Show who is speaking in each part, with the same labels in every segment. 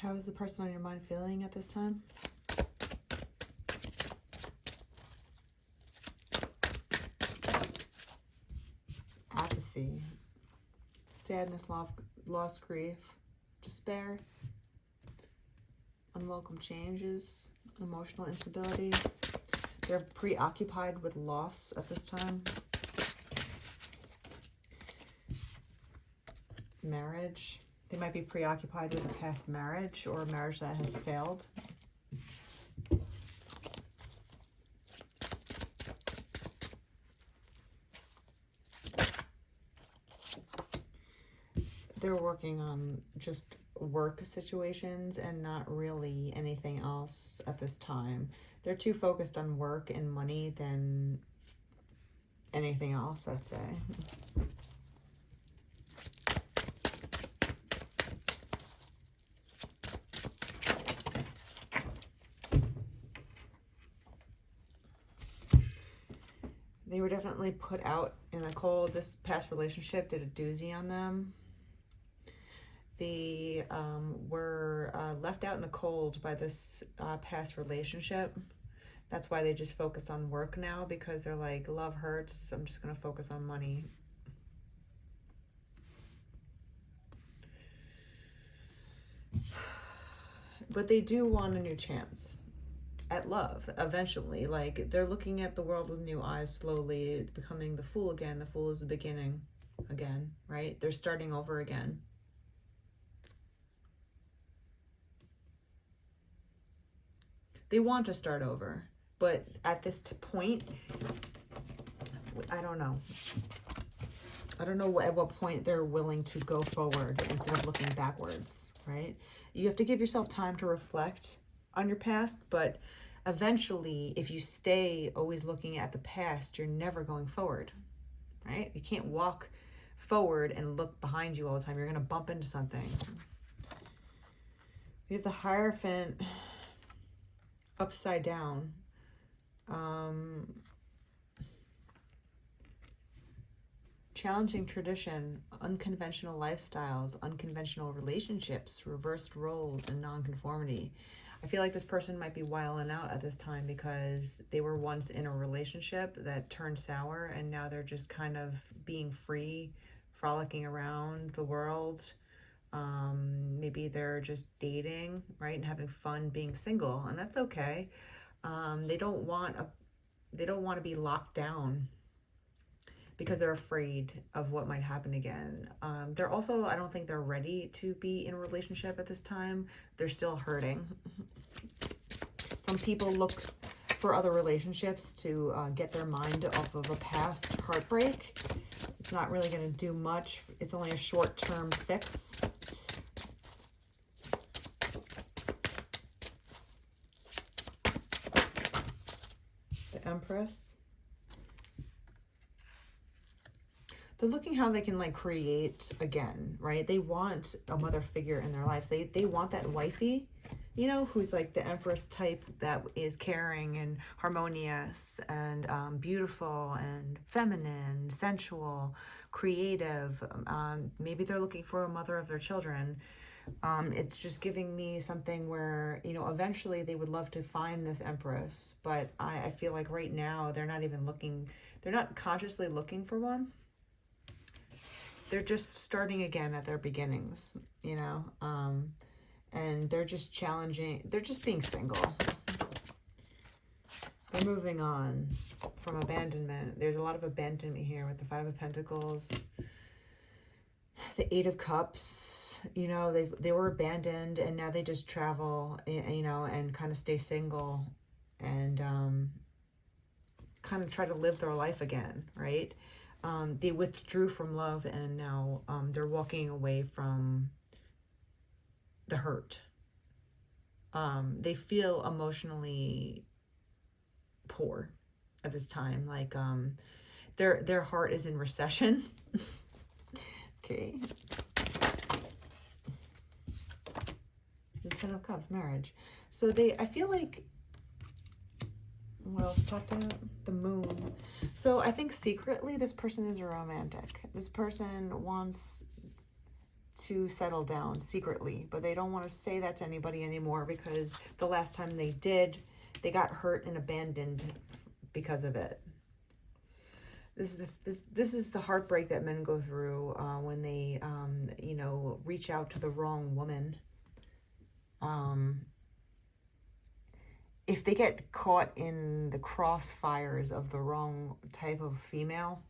Speaker 1: How is the person on your mind feeling at this time? Apathy, sadness, loss, grief, despair, unwelcome changes, emotional instability. They're preoccupied with loss at this time. Marriage. They might be preoccupied with a past marriage or a marriage that has failed. They're working on just work situations and not really anything else at this time. They're too focused on work and money than anything else, I'd say. They were definitely put out in the cold. This past relationship did a doozy on them. They were left out in the cold by this past relationship. That's why they just focus on work now, because they're like, love hurts, I'm just going to focus on money. But they do want a new chance at love eventually. Like, they're looking at the world with new eyes, slowly becoming the fool again. The fool is the beginning again, right? They're starting over again. They want to start over, but at this point, I don't know. I don't know at what point they're willing to go forward instead of looking backwards, right? You have to give yourself time to reflect on your past, but eventually, if you stay always looking at the past, you're never going forward, right? You can't walk forward and look behind you all the time. You're going to bump into something. You have the Hierophant upside down. Challenging tradition, unconventional lifestyles, unconventional relationships, reversed roles, and nonconformity. I feel like this person might be wilding out at this time because they were once in a relationship that turned sour, and now they're just kind of being free, frolicking around the world. Maybe they're just dating, right, and having fun being single, and that's okay. They don't want to be locked down because they're afraid of what might happen again. They're also, I don't think they're ready to be in a relationship at this time. They're still hurting. Some people look for other relationships to get their mind off of a past heartbreak. It's not really going to do much. It's only a short-term fix. The Empress. They're looking how they can like create again, right? They want a mother figure in their lives. They want that wifey, you know, who's like the Empress type that is caring and harmonious and beautiful and feminine, sensual, creative. Maybe they're looking for a mother of their children. It's just giving me something where, you know, eventually they would love to find this Empress, but I feel like right now they're not even looking, they're not consciously looking for one. They're just starting again at their beginnings, you know, and they're just challenging, they're just being single. They're moving on from abandonment. There's a lot of abandonment here with the Five of Pentacles, the Eight of Cups. You know, they were abandoned and now they just travel, you know, and kind of stay single and kind of try to live their life again, right? They withdrew from love and now they're walking away from the hurt. They feel emotionally poor at this time. Like their heart is in recession. Okay. The Ten of Cups, marriage. So I feel like, what else talked about? The Moon. So I think secretly this person is a romantic. This person wants to settle down secretly, but they don't want to say that to anybody anymore because the last time they did, they got hurt and abandoned because of it. This is the heartbreak that men go through when they, reach out to the wrong woman. If they get caught in the crossfires of the wrong type of female,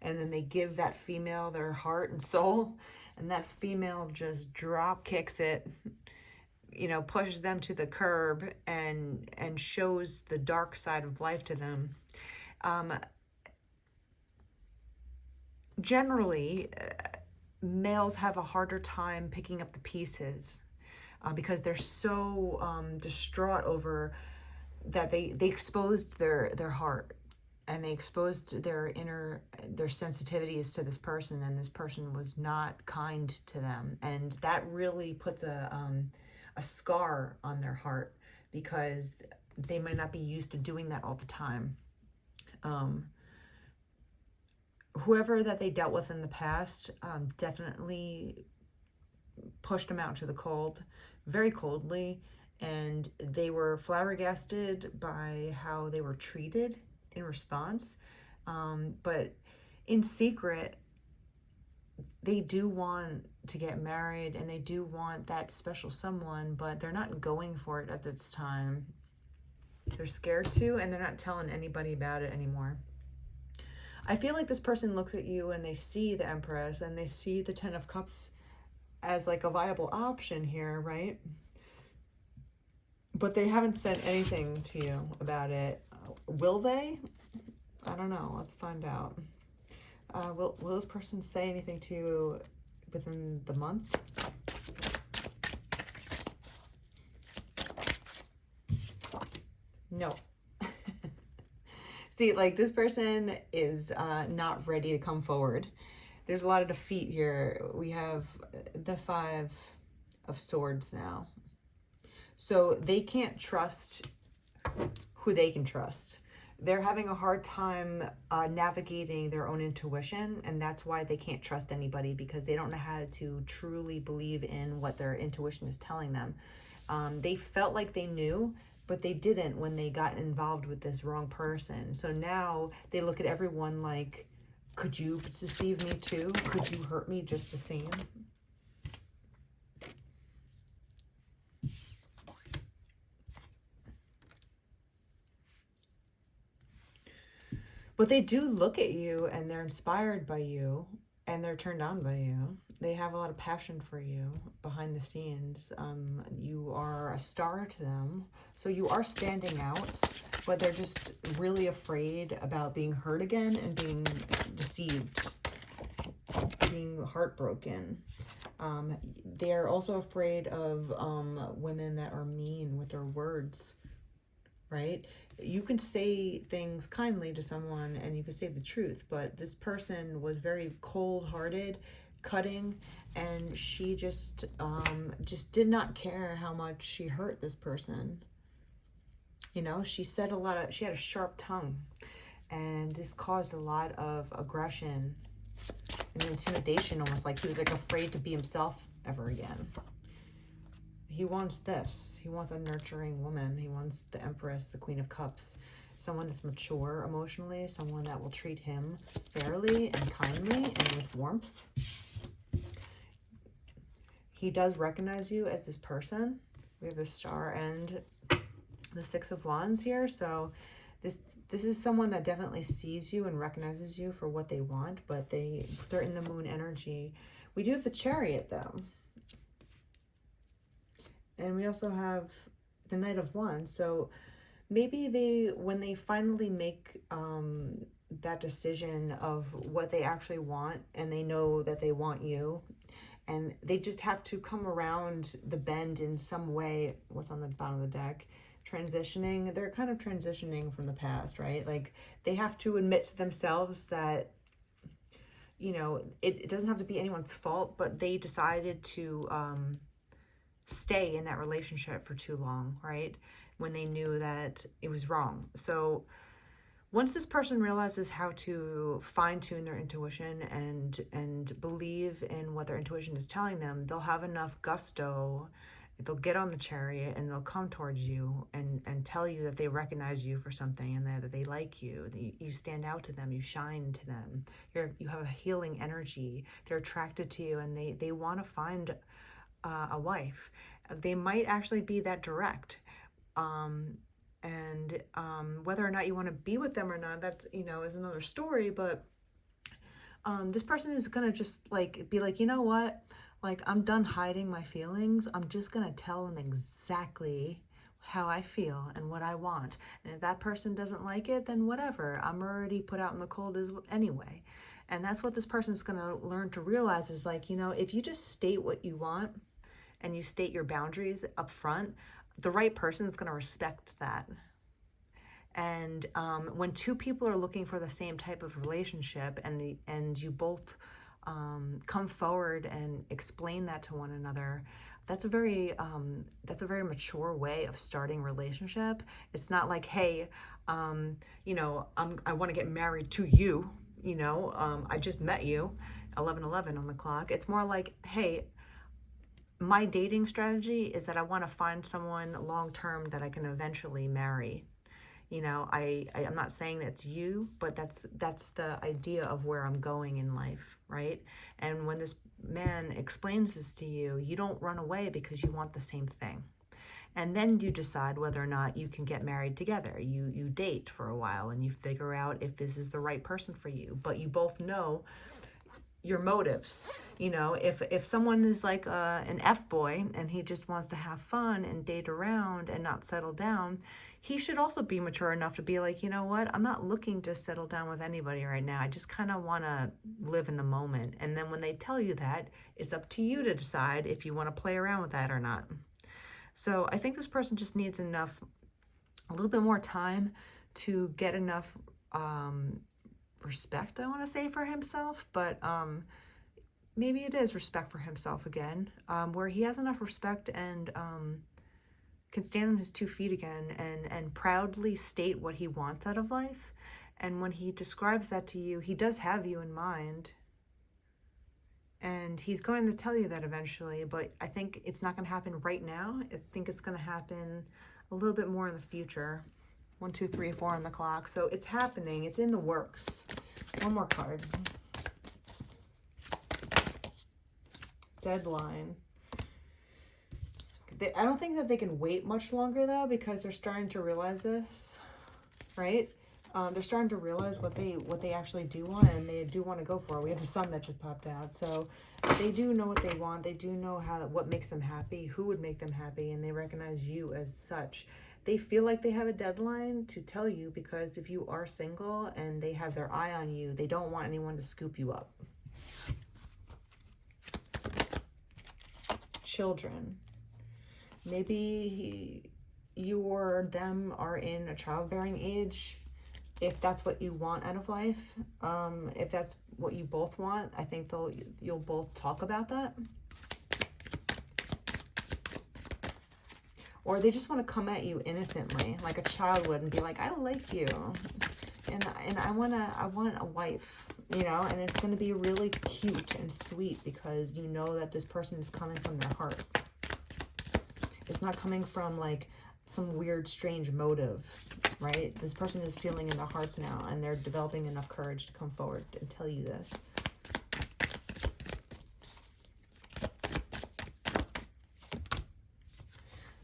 Speaker 1: and then they give that female their heart and soul, and that female just drop kicks it, pushes them to the curb and shows the dark side of life to them. Generally, males have a harder time picking up the pieces because they're so distraught over that they exposed their heart, and they exposed their sensitivities to this person, and this person was not kind to them, and that really puts a scar on their heart because they might not be used to doing that all the time. Whoever that they dealt with in the past definitely pushed them out to the cold, very coldly, and they were flabbergasted by how they were treated in response. But in secret, they do want to get married and they do want that special someone, but they're not going for it at this time. They're scared to, and they're not telling anybody about it anymore. I feel like this person looks at you and they see the Empress and they see the Ten of Cups as like a viable option here, right? But they haven't said anything to you about it. Will they? I don't know. Let's find out. Will this person say anything to you within the month? No. See, like, this person is not ready to come forward. There's a lot of defeat here. We have the Five of Swords now. So they can't trust who they can trust. They're having a hard time navigating their own intuition, and that's why they can't trust anybody, because they don't know how to truly believe in what their intuition is telling them. They felt like they knew, but they didn't when they got involved with this wrong person. So now they look at everyone like, could you deceive me too? Could you hurt me just the same? But they do look at you and they're inspired by you and they're turned on by you. They have a lot of passion for you behind the scenes. You are a star to them. So you are standing out, but they're just really afraid about being hurt again and being deceived, being heartbroken. They're also afraid of women that are mean with their words, right? You can say things kindly to someone and you can say the truth, but this person was very cold-hearted, cutting, and she just did not care how much she hurt this person. You know, she had a sharp tongue, and this caused a lot of aggression and intimidation, almost like he was like afraid to be himself ever again. He wants this. He wants a nurturing woman. He wants the Empress, the Queen of Cups, someone that's mature emotionally, someone that will treat him fairly and kindly and with warmth. He does recognize you as this person. We have the Star and the Six of Wands here. So this is someone that definitely sees you and recognizes you for what they want, but they're in the Moon energy. We do have the Chariot though. And we also have the Knight of Wands. So maybe when they finally make that decision of what they actually want, and they know that they want you, and they just have to come around the bend in some way. What's on the bottom of the deck? Transitioning. They're kind of transitioning from the past, right? Like, they have to admit to themselves that, you know, it doesn't have to be anyone's fault, but they decided to stay in that relationship for too long, right? When they knew that it was wrong. So Once this person realizes how to fine-tune their intuition and believe in what their intuition is telling them, they'll have enough gusto, they'll get on the chariot and they'll come towards you and tell you that they recognize you for something, and that they like you, that you stand out to them, you shine to them, you have a healing energy, they're attracted to you, and they want to find a wife. They might actually be that direct. And whether or not you want to be with them or not, that's, is another story. But this person is gonna just like be like, you know what, like, I'm done hiding my feelings, I'm just gonna tell them exactly how I feel and what I want. And if that person doesn't like it, then whatever, I'm already put out in the cold anyway. And that's what this person is going to learn to realize, is like, if you just state what you want and you state your boundaries up front, the right person is going to respect that. And when two people are looking for the same type of relationship, and you both come forward and explain that to one another, that's a very mature way of starting a relationship. It's not like, hey, I want to get married to you. I just met you, 11:11 on the clock. It's more like, hey, my dating strategy is that I want to find someone long term that I can eventually marry. I'm not saying that's you, but that's the idea of where I'm going in life, right? And when this man explains this to you, you don't run away because you want the same thing. And then you decide whether or not you can get married together. You date for a while and you figure out if this is the right person for you, but you both know your motives. If someone is like an F-boy and he just wants to have fun and date around and not settle down, he should also be mature enough to be like, you know what, I'm not looking to settle down with anybody right now. I just kind of want to live in the moment. And then when they tell you that, it's up to you to decide if you want to play around with that or not. So I think this person just needs a little bit more time to get enough respect, I want to say, for himself, but maybe it is respect for himself again, where he has enough respect and can stand on his 2 feet again and proudly state what he wants out of life. And when he describes that to you, he does have you in mind. And he's going to tell you that eventually, but I think it's not going to happen right now. I think it's going to happen a little bit more in the future. 1, 2, 3, 4 on the clock. So it's happening. It's in the works. One more card. Deadline. I don't think that they can wait much longer, though, because they're starting to realize this, right? They're starting to realize what they actually do want, and they do want to go for it. We have the sun that just popped out, so they do know what they want. They do know what makes them happy, who would make them happy, and they recognize you as such. They feel like they have a deadline to tell you, because if you are single and they have their eye on you, they don't want anyone to scoop you up. Children. Maybe you or them are in a childbearing age, if that's what you want out of life. If that's what you both want, I think you'll both talk about that. Or they just want to come at you innocently, like a child would, and be like, I like you, and I want a wife, and it's going to be really cute and sweet, because you know that this person is coming from their heart. It's not coming from like some weird, strange motive, right? This person is feeling in their hearts now, and they're developing enough courage to come forward and tell you this.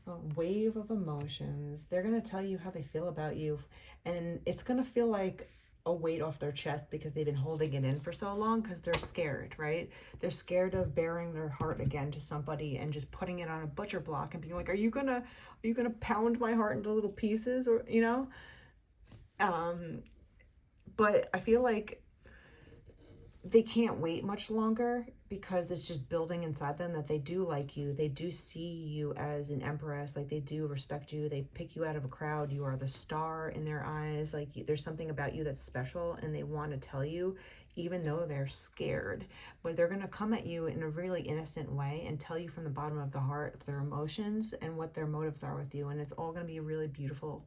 Speaker 1: A wave of emotions. They're going to tell you how they feel about you, and it's going to feel like a weight off their chest, because they've been holding it in for so long, because they're scared, right? They're scared of bearing their heart again to somebody and just putting it on a butcher block and being like, are you gonna pound my heart into little pieces, or but I feel like they can't wait much longer, because it's just building inside them that they do like you. They do see you as an empress. Like, they do respect you. They pick you out of a crowd. You are the star in their eyes. Like, there's something about you that's special, and they want to tell you, even though they're scared. But they're going to come at you in a really innocent way and tell you from the bottom of the heart their emotions and what their motives are with you. And it's all going to be really beautiful.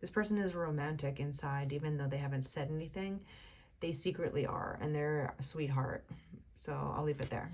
Speaker 1: This person is romantic inside, even though they haven't said anything. They secretly are, and they're a sweetheart. So I'll leave it there.